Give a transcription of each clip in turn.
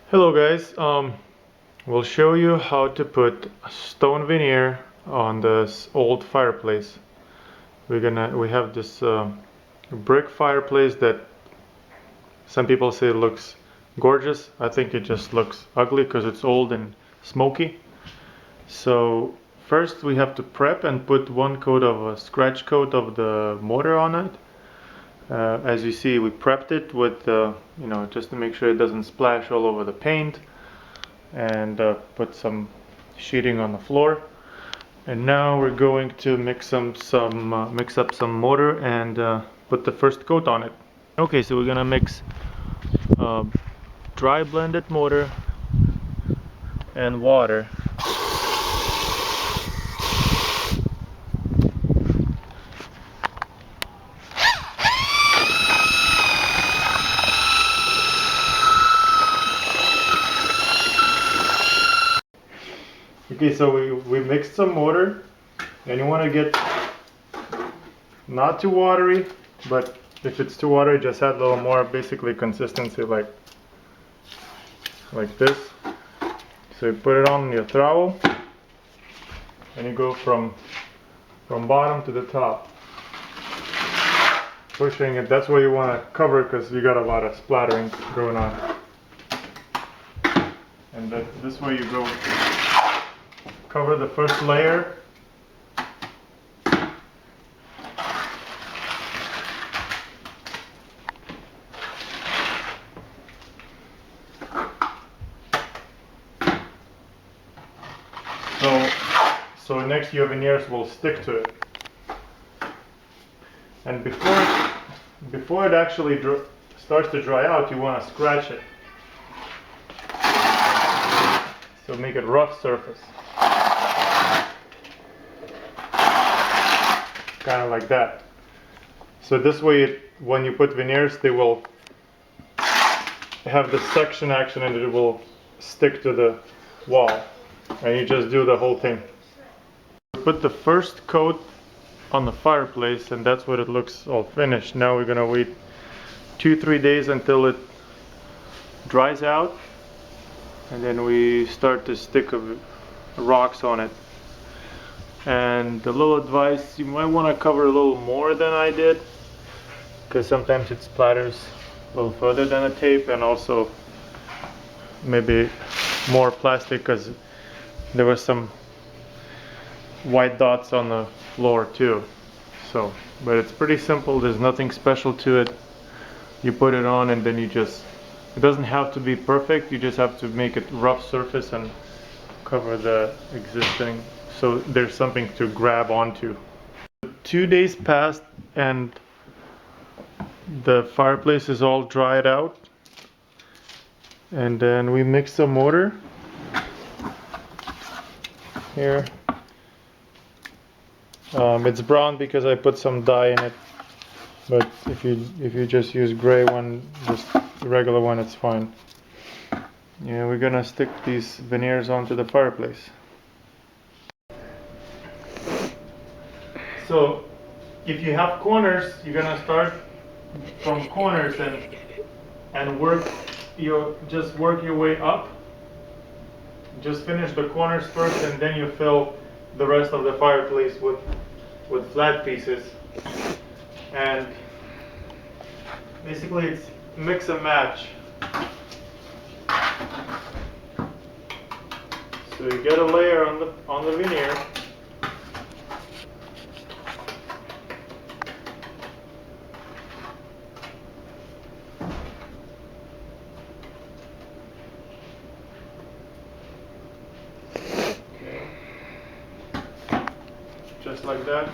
Hello guys, we'll show you how to put stone veneer on this old fireplace. We have this brick fireplace that some people say looks gorgeous. I think it just looks ugly because it's old and smoky. So first we have to prep and put one coat of a scratch coat of the mortar on it. As you see, we prepped it with just to make sure it doesn't splash all over the paint, and put some sheeting on the floor. And now we're going to mix up some mortar and put the first coat on it. Okay, so we're gonna mix uh, dry blended mortar and water. Okay, so we mixed some mortar, and you want to get not too watery, but if it's too watery, just add a little more, basically consistency like this. So you put it on your trowel, and you go from bottom to the top, pushing it. That's why you want to cover, because you got a lot of splattering going on. And this way you go cover the first layer. So next your veneers will stick to it. And before it actually starts to dry out, you want to scratch it. So make it rough surface. Kind of like that. So this way, when you put veneers, they will have the suction action and it will stick to the wall. And you just do the whole thing. Put the first coat on the fireplace, and that's what it looks all finished. Now we're gonna wait 2-3 days until it dries out, and then we start to stick rocks on it. And the little advice, you might want to cover a little more than I did, because sometimes it splatters a little further than the tape, and also maybe more plastic, because there was some white dots on the floor too. So, but it's pretty simple, there's nothing special to it. You put it on, and then it doesn't have to be perfect, you just have to make it rough surface and cover the existing, so there's something to grab onto. 2 days passed and the fireplace is all dried out, and then we mix some mortar here. It's brown because I put some dye in it, but if you just use gray one, just the regular one, it's fine. Yeah, we're gonna stick these veneers onto the fireplace. So if you have corners, you're gonna start from corners and just work your way up. Just finish the corners first, and then you fill the rest of the fireplace with flat pieces. And basically it's mix and match. So you get a layer on the veneer. Just like that.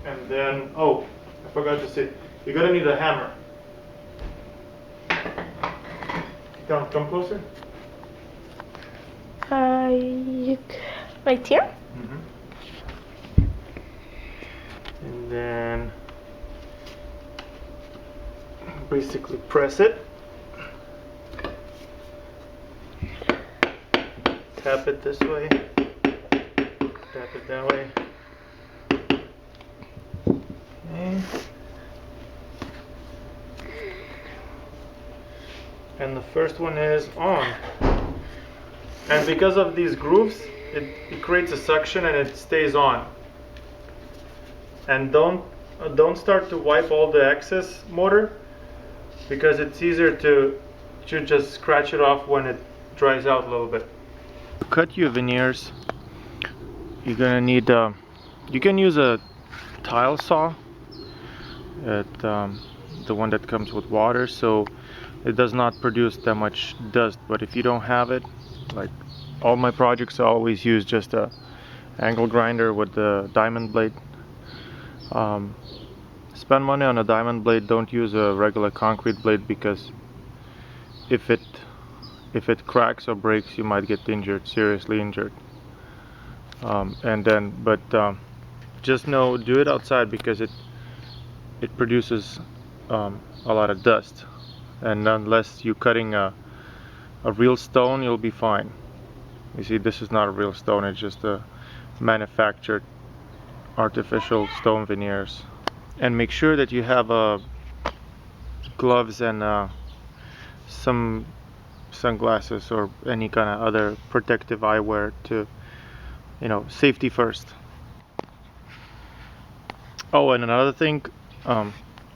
And then, oh, I forgot to say, you're gonna need a hammer. Come closer. Right here? Mm-hmm. And then basically press it. Tap it this way. Tap it that way. Okay. and the first one is on. And because of these grooves, it creates a suction and it stays on. And don't start to wipe all the excess motor, because it's easier to just scratch it off when it dries out a little bit. To cut your veneers, you're gonna need you can use a tile saw, the one that comes with water, so it does not produce that much dust. But if you don't have it, like all my projects, I always use just a angle grinder with the diamond blade. Spend money on a diamond blade, don't use a regular concrete blade, because if it cracks or breaks, you might get injured, seriously injured. Just know, do it outside, because it produces a lot of dust, and unless you're cutting a real stone, you'll be fine. You see, this is not a real stone, it's just a manufactured artificial stone veneers. And make sure that you have gloves and some sunglasses or any kind of other protective eyewear to, safety first. Oh, and another thing,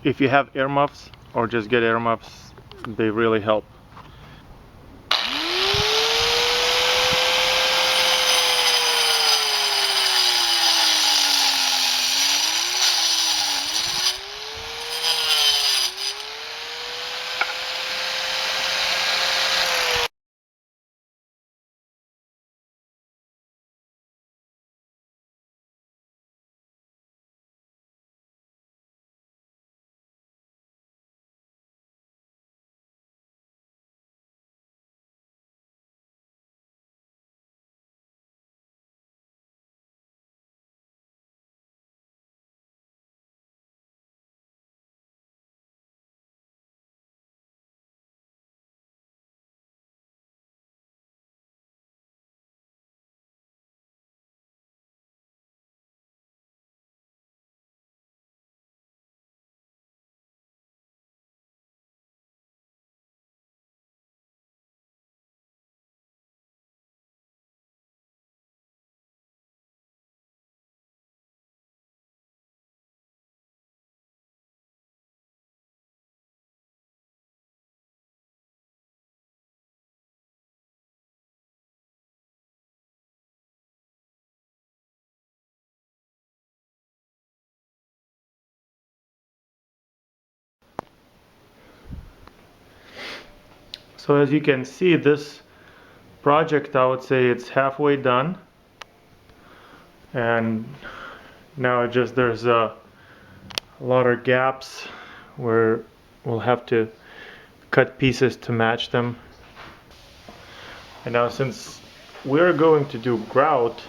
if you have earmuffs, or just get earmuffs, they really help. So as you can see, this project, I would say it's halfway done, and now there's a lot of gaps where we'll have to cut pieces to match them. And now, since we're going to do grout,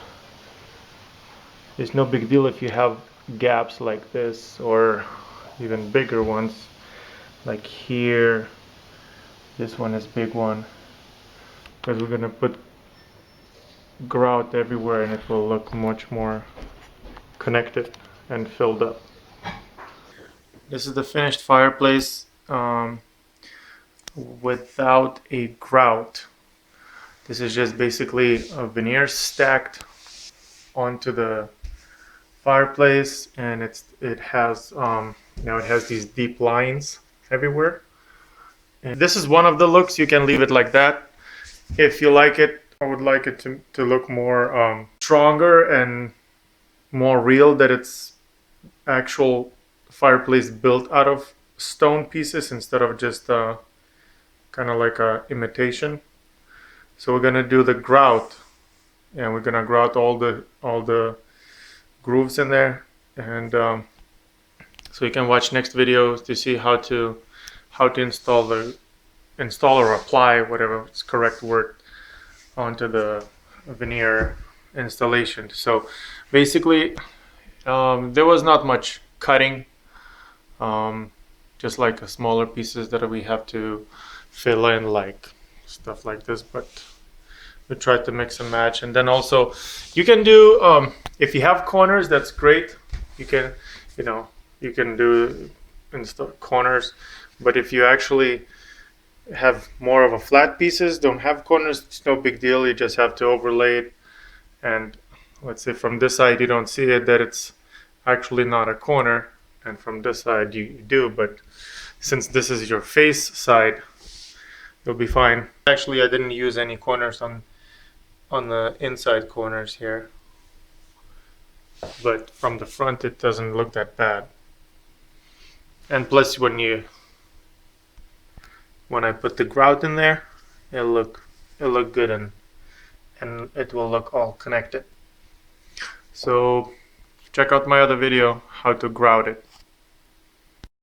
it's no big deal if you have gaps like this, or even bigger ones, like here. This one is big one, because we're gonna put grout everywhere and it will look much more connected and filled up. This is the finished fireplace without a grout. This is just basically a veneer stacked onto the fireplace, and it has these deep lines everywhere. And this is one of the looks. You can leave it like that if you like it. I would like it to look more stronger and more real, that it's actual fireplace built out of stone pieces instead of just kind of like a imitation. So we're gonna do the grout, and we're gonna grout all the grooves in there, and so you can watch next videos to see how to install or apply, whatever is correct word, onto the veneer installation. So basically, there was not much cutting, just like smaller pieces that we have to fill in, like stuff like this, but we tried to mix and match. And then also you can do, if you have corners, that's great. You can do install corners, but if you actually have more of a flat pieces, don't have corners, it's no big deal. You just have to overlay it, and let's say from this side you don't see it, that it's actually not a corner, and from this side you do, but since this is your face side, you'll be fine. Actually, I didn't use any corners on the inside corners here, but from the front it doesn't look that bad. And plus when I put the grout in there, it'll look good, and it will look all connected. So check out my other video how to grout it.